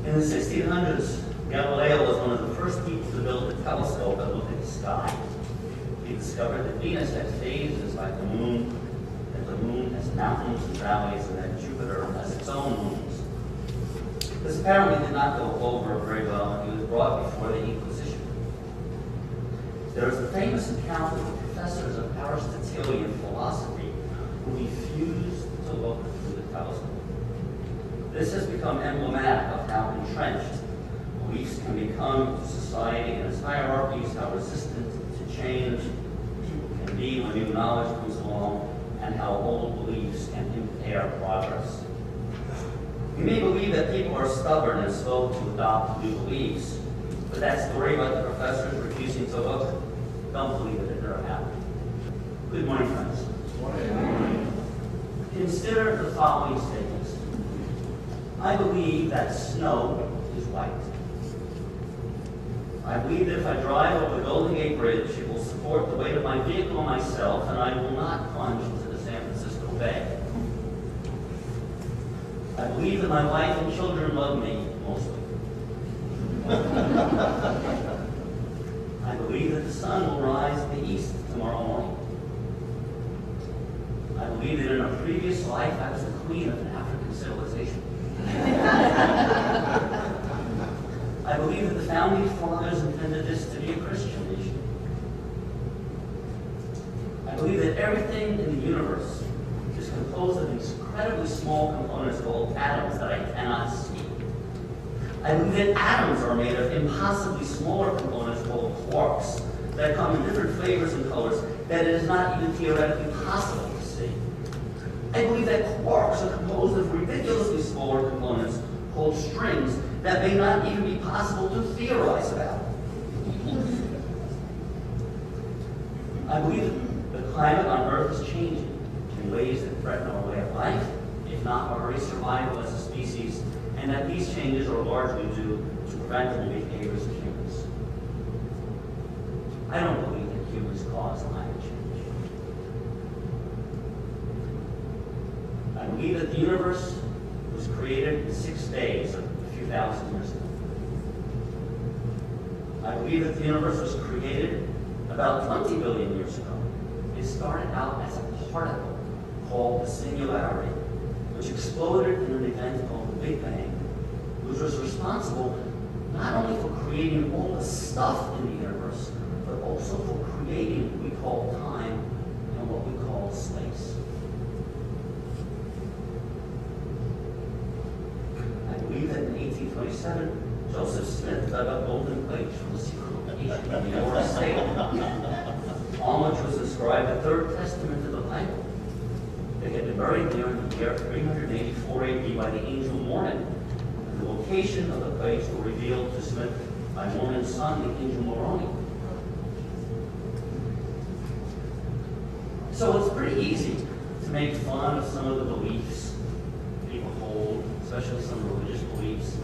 In the 1600s, Galileo was one of the first people to build a telescope that looked at the sky. He discovered that Venus had phases like the moon, that the moon has mountains and valleys, and that Jupiter has its own moons. This apparently did not go over very well when he was brought before the Inquisition. There is a famous account of the professors of Aristotelian philosophy who refused to look through the telescope. This has become emblematic of how entrenched beliefs can become to society and its hierarchies, how resistant to change people can be when new knowledge comes along, and how old beliefs can impair progress. You may believe that people are stubborn and slow to adopt new beliefs, but that story about the professors refusing to look, don't believe it never happened. Good morning, friends. Good morning. Consider the following statements. I believe that snow is white. I believe that if I drive over the Golden Gate Bridge, it will support the weight of my vehicle and myself, and I will not plunge into the San Francisco Bay. I believe that my wife and children love me, mostly. I believe that the sun will rise in the east tomorrow morning. I believe that in a previous life I was the queen of an African civilization. I believe that the founding fathers intended this to be a Christian nation. I believe that everything in the universe is composed of these incredibly small components called atoms that I cannot see. I believe that atoms are made of impossibly smaller components called quarks that come in different flavors and colors that it is not even theoretically possible to see. I believe that quarks are composed of ridiculously smaller components called strings that may not even be possible to theorize about. I believe that the climate on Earth is changing in ways that threaten our way of life, if not our very survival as a species, and that these changes are largely due to preventable behaviors of humans. I don't believe that humans cause climate change. I believe that the universe was created in 6 days, a few thousand years ago. I believe that the universe was created about 20 billion years ago. It started out as a particle called the singularity, which exploded in an event called the Big Bang, which was responsible not only for creating all the stuff in the universe, but also for creating what we call time and what we call space. I believe that in 1827, Joseph Smith dug up golden plates from the secret location in New York State, on which was inscribed the Third Testament of the Bible. They had been buried there in the year 384 AD by the angel Mormon. And the location of the plates were revealed to Smith by Mormon's son, the angel Moroni. So it's pretty easy to make fun of some of the beliefs people hold, especially some religious beliefs,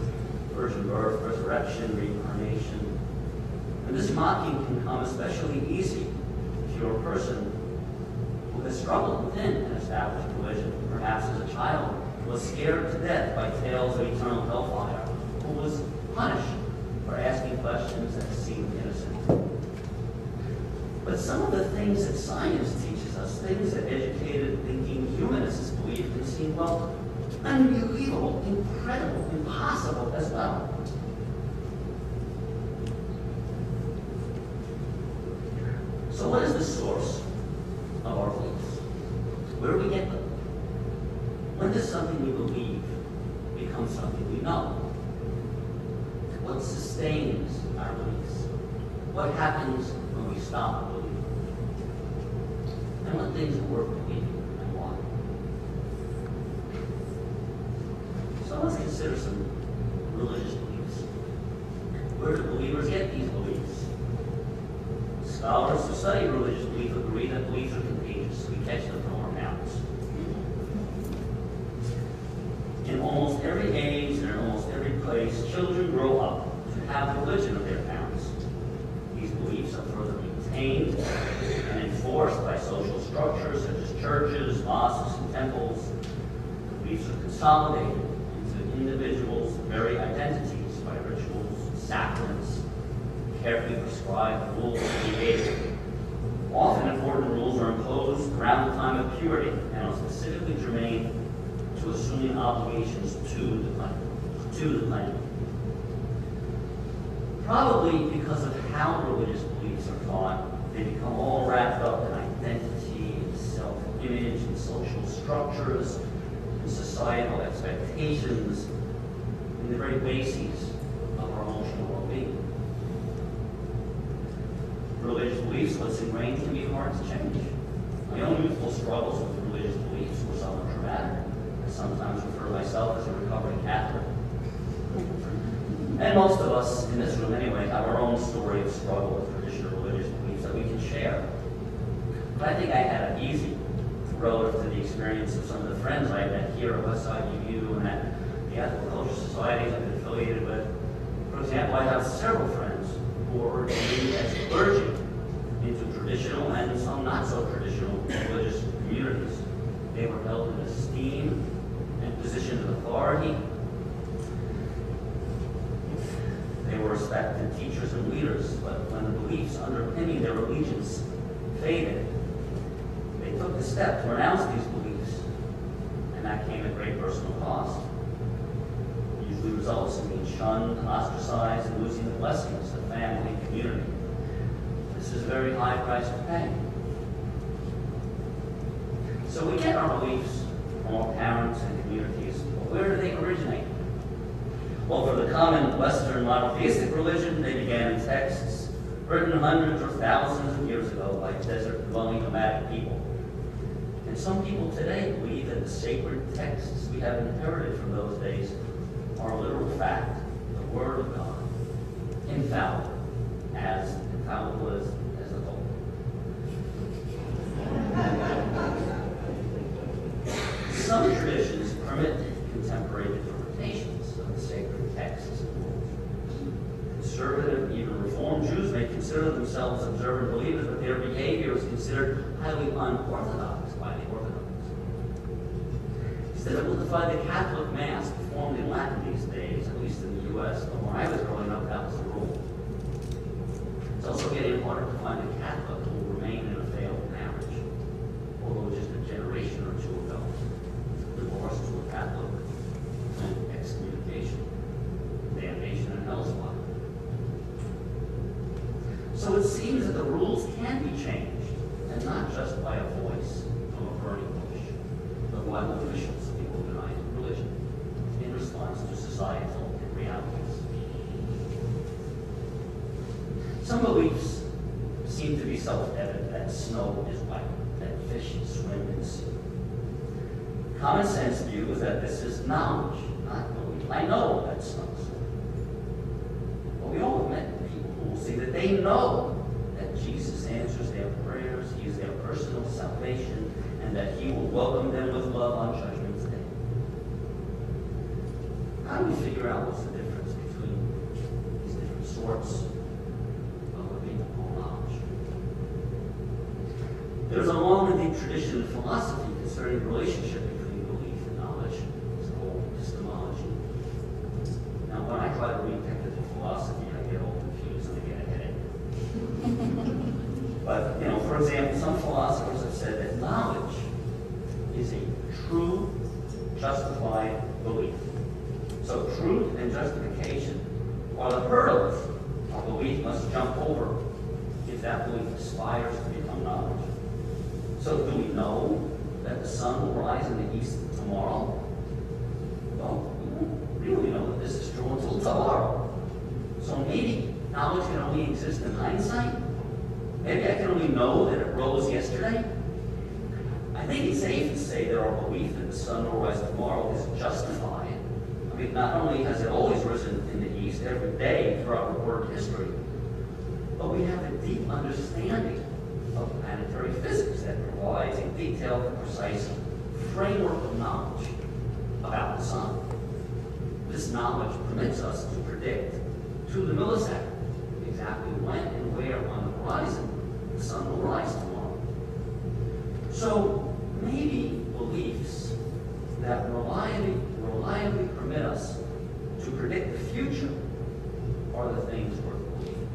virgin birth, resurrection, reincarnation. And this mocking can come especially easy if you're a person who has struggled within an established religion, perhaps as a child, was scared to death by tales of eternal hellfire, who was punished for asking questions that seemed innocent. But some of the things that science teaches us, things that educated thinking humanists believe, can seem, well, unbelievable, incredible, impossible as well. So what is the source of our beliefs? Where do we get them? When does something we believe become something we know? What sustains our beliefs? What happens when we stop believing? And what things are worth believing and why? So let's consider some religious beliefs. Where do believers get these beliefs? Scholars who study religious belief agree that beliefs are contagious. We catch them from our mouths. In almost every age and in almost every place, children grow up to have the religion of their parents. These beliefs are further maintained and enforced by social structures such as churches, mosques, and temples. The beliefs are consolidated into individuals' very identity assuming obligations to the claimant. Probably because of how religious beliefs are taught, they become all wrapped up in identity, and self-image, and social structures, and societal expectations, and the very bases of our emotional well-being. Religious beliefs, what's ingrained, can be hard to change. My own youthful struggles with religious beliefs were somewhat traumatic. I sometimes refer to myself as a recovering Catholic. And most of us, in this room anyway, have our own story of struggle with traditional religious beliefs that we can share. But I think I had it easy relative to the experience of some of the friends I met here at Westside UU and at the Ethical Societies I've been affiliated with. For example, I have several friends who are ordained as clergy into traditional and some not so traditional religious communities. They were held in esteem and positions of authority. They were respected teachers and leaders, but when the beliefs underpinning their allegiance faded, they took the step to renounce these beliefs, and that came at great personal cost. It usually results in being shunned, ostracized, and losing the blessings of family and community. This is a very high price to pay. So we get our beliefs from our parents and communities, but where do they originate? Well, for the common Western monotheistic religion, they began in texts written hundreds or thousands of years ago by desert-dwelling nomadic people. And some people today believe that the sacred texts we have inherited from those days are a literal fact, the Word of God, infallible as a whole. Some traditions permit contemporary interpretations of the sacred texts and rules. Conservative, even Reformed Jews may consider themselves observant believers, but their behavior is considered highly unorthodox by the Orthodox. It's difficult to find the Catholic Mass performed in Latin these days, at least in the U.S., but when I was growing up, that was the rule. It's also getting harder to find a Catholic who will remain in a failed marriage, although just a generation or two ago, divorce to a Catholic meant excommunication, damnation, and hell's fire. So it seems that the rules can be changed, and not just by a voice from a burning bush, but by officials of the organized religion in response to societal realities. Some beliefs seem to be self-evident, that snow is white, that fish swim in the sea. Common sense view is that this is knowledge, not belief. I know that snow's white. But we all have met people who will say that they know that Jesus answers their prayers, He is their personal salvation, and that He will welcome them with love on Judgment Day. How do we figure out what's the difference between these different sorts of biblical knowledge? There's a long and deep tradition of philosophy concerning the relationship between belief and knowledge. It's called epistemology. Now, when I try to read technical philosophy, I get all confused and I get a headache. But, for example, some philosophers have said that knowledge is a true, justified belief. So truth and justification are the hurdles our belief must jump over if that belief aspires to become knowledge. So do we know that the sun will rise in the east tomorrow? Well, we won't really know that this is true until tomorrow. So maybe knowledge can only exist in hindsight. Maybe I can only know that it rose yesterday. I think it's safe to say that our belief that the sun will rise tomorrow is justified. I mean, not only has it always risen in the east every day throughout recorded history, but we have a deep understanding of planetary physics that provides a detailed and precise framework of knowledge about the sun. This knowledge permits us to predict to the millisecond exactly when and where on the horizon the sun will rise tomorrow. So maybe beliefs that reliably permit us to predict the future are the things worth believing.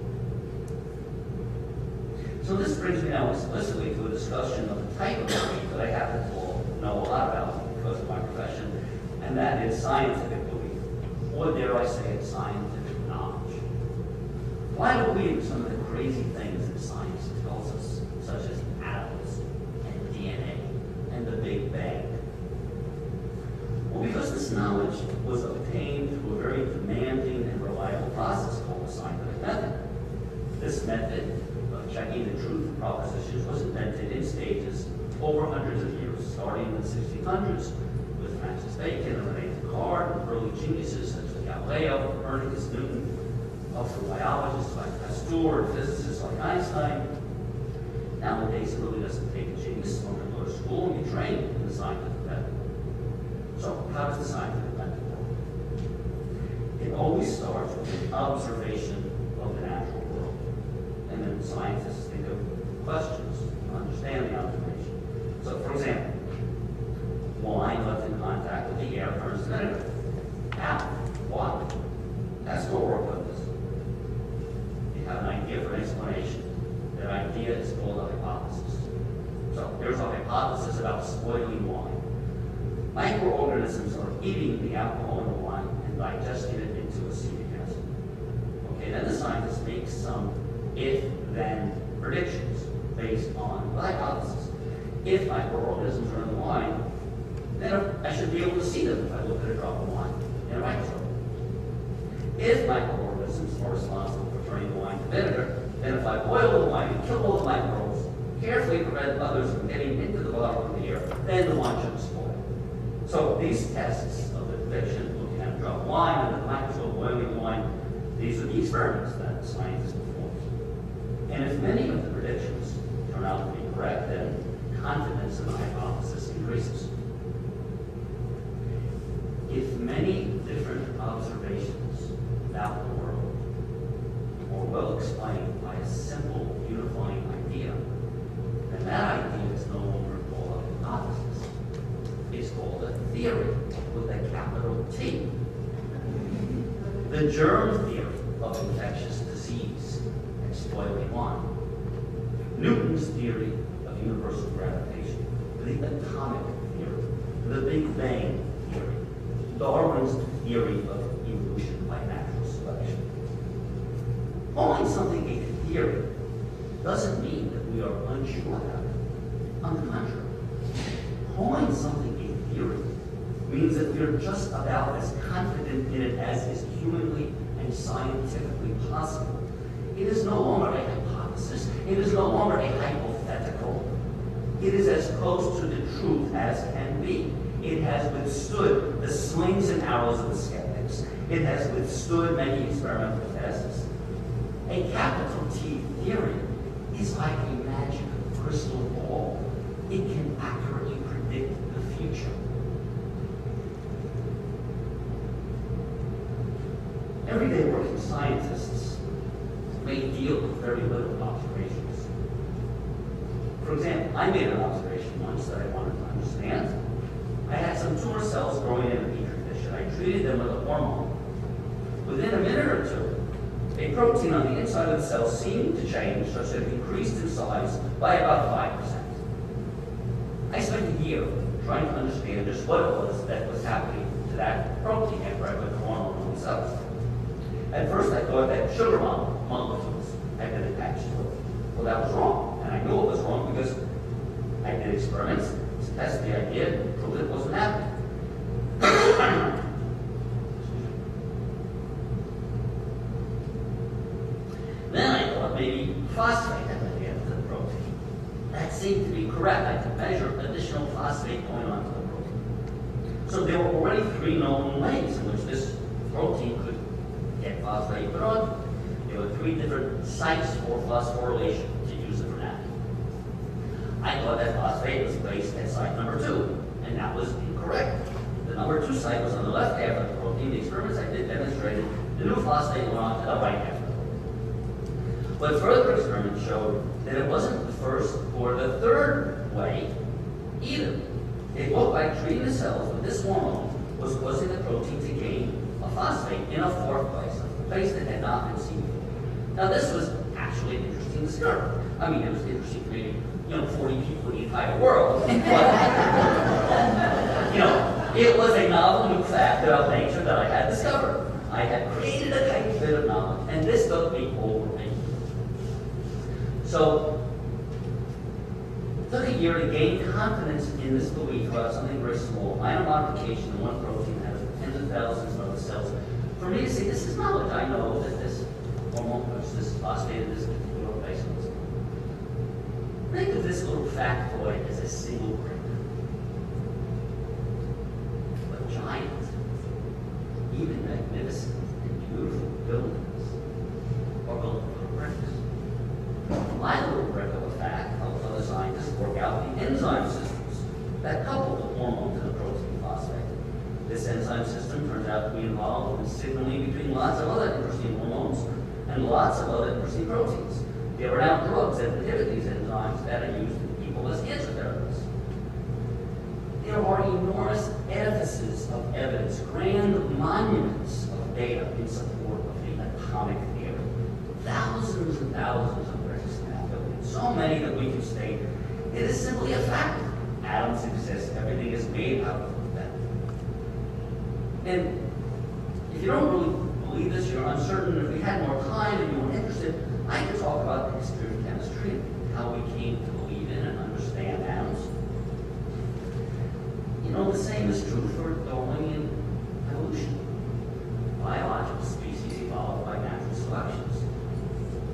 So this brings me now explicitly to a discussion of the type of belief that I happen to know a lot about because of my profession, and that is scientific belief, or dare I say it, scientific knowledge. Why do we believe some of the crazy things that science tells us, such as atoms and DNA and the Big Bang? Well, because this knowledge was obtained through a very demanding and reliable process called the scientific method. This method of checking the truth of propositions was invented in stages over hundreds of years, starting in the 1600s with Francis Bacon and Rene Descartes, and early geniuses such as Galileo, Copernicus, Newton, also biologists like Pasteur, and physicists like Einstein. Nowadays, it really doesn't take a genius long to go to school and get trained in the scientific method. So, how does the scientific method work? It always starts with an observation of the natural world. And then scientists think of questions to understand the observation. So, for example, wine left in contact with the air turns to vinegar. How? Why? That's what work on this. You have an idea for an explanation. That idea is called a hypothesis. So, here's a hypothesis about spoiling wine. Microorganisms are eating the alcohol in the wine and digesting it into acetic acid. Okay, then the scientists make some if-then predictions based on the hypothesis. If microorganisms are in the wine, then I should be able to see them if I look at a drop of wine in a microscope. If microorganisms are responsible for turning the wine to vinegar, then if I boil the wine and kill all the microbes, carefully prevent others from getting into the bottle of the air, then the wine shouldn't spoil. So these tests of the prediction, looking at a drop of wine under the microscope, boiling the wine, these are the experiments that scientists perform. And if many of the predictions turn out to be correct, then confidence in the hypothesis increases. If many different observations about the world are well explained by a simple unifying idea, then that idea is no longer called a hypothesis. It's called a theory with a capital T. The germ theory of infectious disease and spoiling wine. Newton's theory of universal gravitation. The atomic theory. The Big Bang theory. Darwin's theory of evolution by natural selection. Calling something a theory doesn't mean that we are unsure about it. On the contrary, calling something a theory means that we are just about as confident in it as is humanly and scientifically possible. It is no longer a hypothesis. It is no longer a hypothetical. It is as close to the truth as can be. It has withstood the slings and arrows of the skeptics. It has withstood many experimental tests. A capital T theory is like a magic crystal ball. It can accurately predict the future. Everyday working scientists may deal with very little observations. For example, I made an observation once that I wanted to understand. I had some tumor cells growing in a petri dish, and I treated them with a hormone. Within a minute or two, a protein on the inside of the cell seemed to change such that it increased in size by about 5%. I spent a year trying to understand just what it was that was happening to that protein after I put the hormone on the cells. At first, I thought that sugar molecules had been attached to it. Well, that was wrong, and I knew it was wrong because I did experiments to test the idea and prove it wasn't happening. Then I thought maybe phosphate had been added to the protein. That seemed to be correct. I could measure additional phosphate going onto the protein. So there were already 3 known ways in which this protein could get phosphate put on. There were 3 different sites for phosphorylation, to use it for that. I thought that phosphate was placed at site number 2, and that was incorrect. The number 2 site was on the left half of the protein. The experiments I did demonstrated the new phosphate went on to the right half of the protein. But further experiments showed that it wasn't the first or the third way either. It looked like treating the cells with this hormone was causing the protein to gain a phosphate in a 4th place, a place that had not been seen before. Now this was actually an interesting discovery. I mean, it was interesting for maybe 40 people in the entire world, but It was a novel new fact about nature that I had discovered. I had created a tiny bit of knowledge, and this took me over a year. So, it took a year to gain confidence in this belief about something very small. Minor modification in one protein has tens of thousands of other cells. For me to say, this is knowledge. I know that this hormone puts this phosphate in this particular place. Think of this little factoid as a single brick. But giant, even magnificent and beautiful buildings are built of bricks. My little brick of a fact helps other scientists work out the enzyme systems that couple the hormone to the protein phosphate. This enzyme system turns out to be involved in signaling between lots of other interesting hormones and lots of other interesting proteins. There are now drugs that inhibit these enzymes that are used in people as cancer therapies. There are enormous edifices of evidence, grand monuments of data in support of the atomic theory. Thousands and thousands of bricks now built. So many that we can state it is simply a fact. Atoms exist. Everything is made out of them. And if you don't really believe this, you're uncertain, if we had more time and you were interested, I could talk about the history of chemistry and how we came to believe in and understand atoms. You know, the same is true for Darwinian evolution. Biological species evolved by natural selections.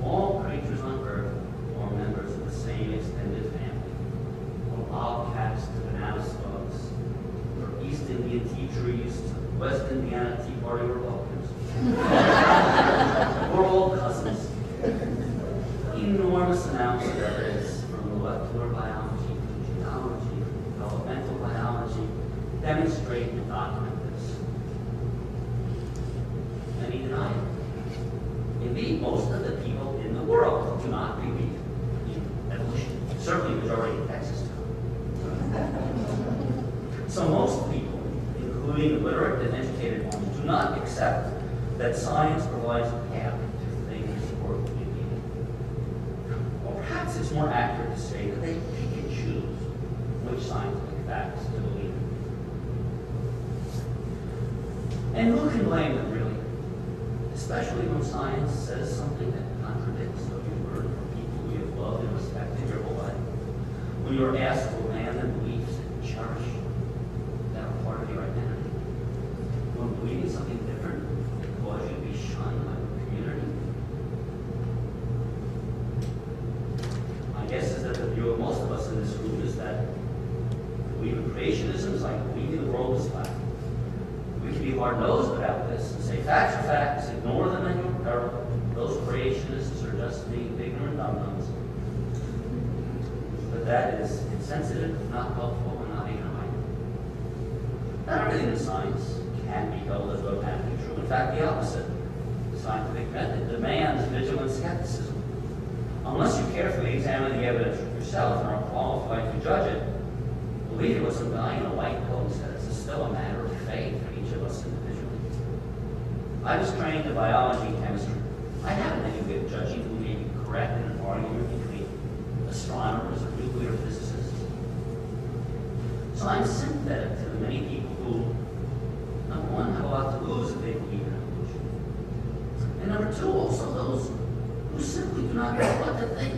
All creatures on Earth are members of the same extended family. From bobcats to banana slugs, from East Indian tea trees to West Indiana Tea Party Republicans. We're all cousins. Enormous amounts of evidence from molecular biology, from geology, from developmental biology demonstrate and document this. Many deny it. Indeed, most of the people in the world do not believe in evolution. Certainly, the majority in Texas do. So most people, including the literate and educated ones, do not accept that science provides a path to things worth believing. Or perhaps it's more accurate to say that they pick and choose which scientific facts to believe in. And who can blame them, really? Especially when science says something that contradicts what you've heard from people we have loved and respected your whole life. When you're asked to abandon beliefs that you cherish, that are part of your identity. When believing something different can cause you to be shunned by the community. My guess is that the view of most of us in this room is that believing creationism is like believing the world is flat. We can be hard-nosed about this and say facts are facts, ignore them and you're peril. Those creationists are just being ignorant dum-dums. But that is insensitive, not helpful, and not even right. Not everything in science can be held as dogmatically true. In fact, the opposite. The scientific method demands vigilant skepticism. Unless you carefully examine the evidence for yourself and are qualified to judge it, believing what some guy in a white coat says is still a matter of faith for each of us individually. I was trained in biology and chemistry. I haven't any way of judging who may be correct in an argument between astronomers or nuclear physicists. So I'm sympathetic to the many people who, number one, have a lot to lose if they believe in evolution. And number two, also those who simply do not know what to think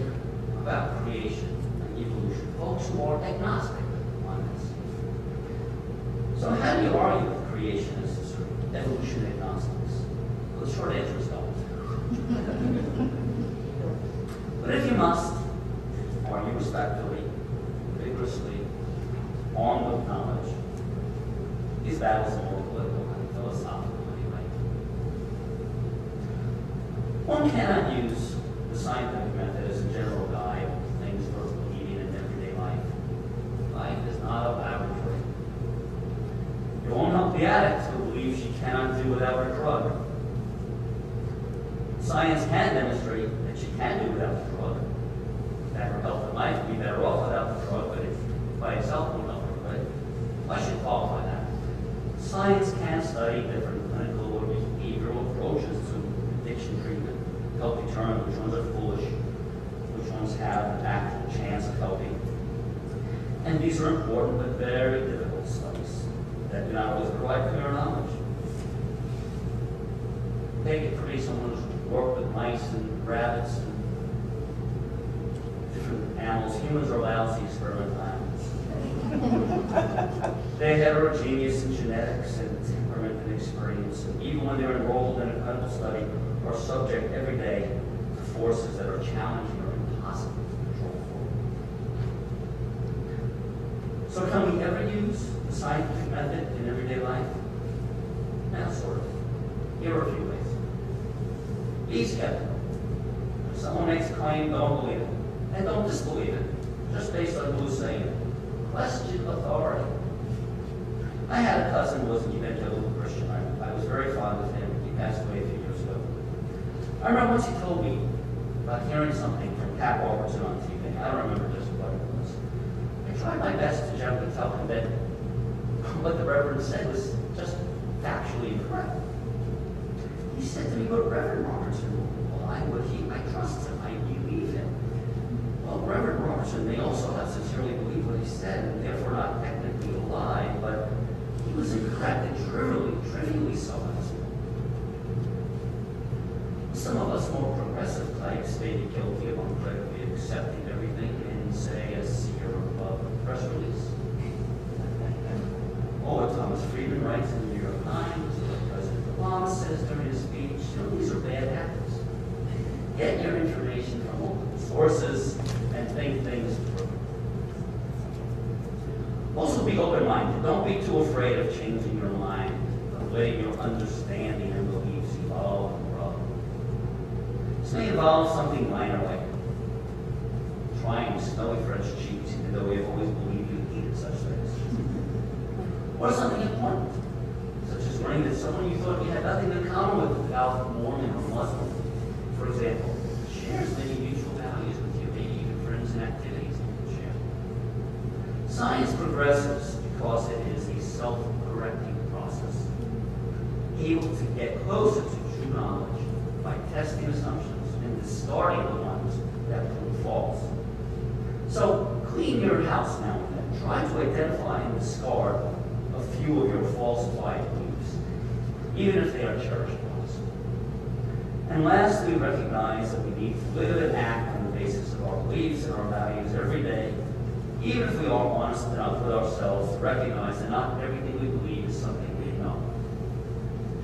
about creation and evolution. Folks who are agnostic on this. So how do you argue with creationists or evolution agnostics? Well, the short answer is don't. But if you must, argue respectfully, vigorously, armed with knowledge. These battles are more political than philosophical anyway. One cannot use the scientific method as a general guide to things worth believing in everyday life. Life is not a laboratory. You won't help the addict who believes she cannot do without her drug. Science can demonstrate that she can do without the drug. That her health and life would be better off without the drug, but it by itself won't help her, right? I should qualify that. Science can study different clinical or behavioral approaches to addiction treatment, help determine which ones are foolish, which ones have an actual chance of helping. And these are important but very difficult studies that do not always provide clear knowledge. Take it from me, someone who's worked with mice and rabbits and different animals. Humans are lousy experimental animals. They're heterogeneous in genetics and temperament and experience. And even when they're enrolled in a clinical study, are subject every day to forces that are challenging or impossible to control for. So can we ever use the scientific method in everyday life? Now, sort of. Here are a few ways. Be skeptical. If someone makes a claim, don't believe it. And don't disbelieve it, just based on who's saying it. Question authority. I had a cousin who was an evangelical Christian. I was very fond of him. He passed away a few years ago. I remember once he told me about hearing something from Pat Robertson on TV. I don't remember just what it was. I tried my best to gently tell him that what the Reverend said was just factually incorrect. He said to me, but Reverend Robertson, why would he? I trust him. I believe him. Well, Reverend Robertson may also have sincerely believed what he said, and therefore not technically a lie, but he was incorrect and trivially so. Some of us more progressive types may be guilty of uncritically accepting everything and say, as here above the press release. Or what Thomas Friedman writes in the New York Times, or what President Obama says during his speech. These are bad habits. Get your information from multiple sources and think things through. Also be open-minded. Don't be too afraid of changing your mind, of letting your understanding and beliefs evolve and grow. This may involve something minor like trying snowy French cheese, even though we have always believed you hated such things. Or something important, such as learning that someone you thought you had nothing in common with, without Mormon or Muslim, for example, shares many mutual values with you, maybe even friends and activities you can share. Science progresses because it is a self-correcting process, able to get closer to true knowledge by testing assumptions and discarding the ones that prove false. So clean your house now and then. Try to identify and discard a few of your falsified beliefs, even if they are cherished ones. And lastly, recognize that we need to live and act on the basis of our beliefs and our values every day, even if we are honest enough with ourselves to recognize that not everything we believe is something we know.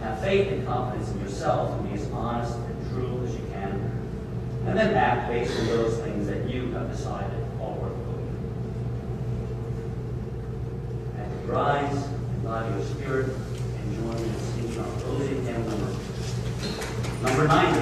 Have faith and confidence in yourself and be as honest and true as you can, and then act based on those things that you have decided are worth believing. And rise, embody your spirit, and join me in singing our closing hymn number 90.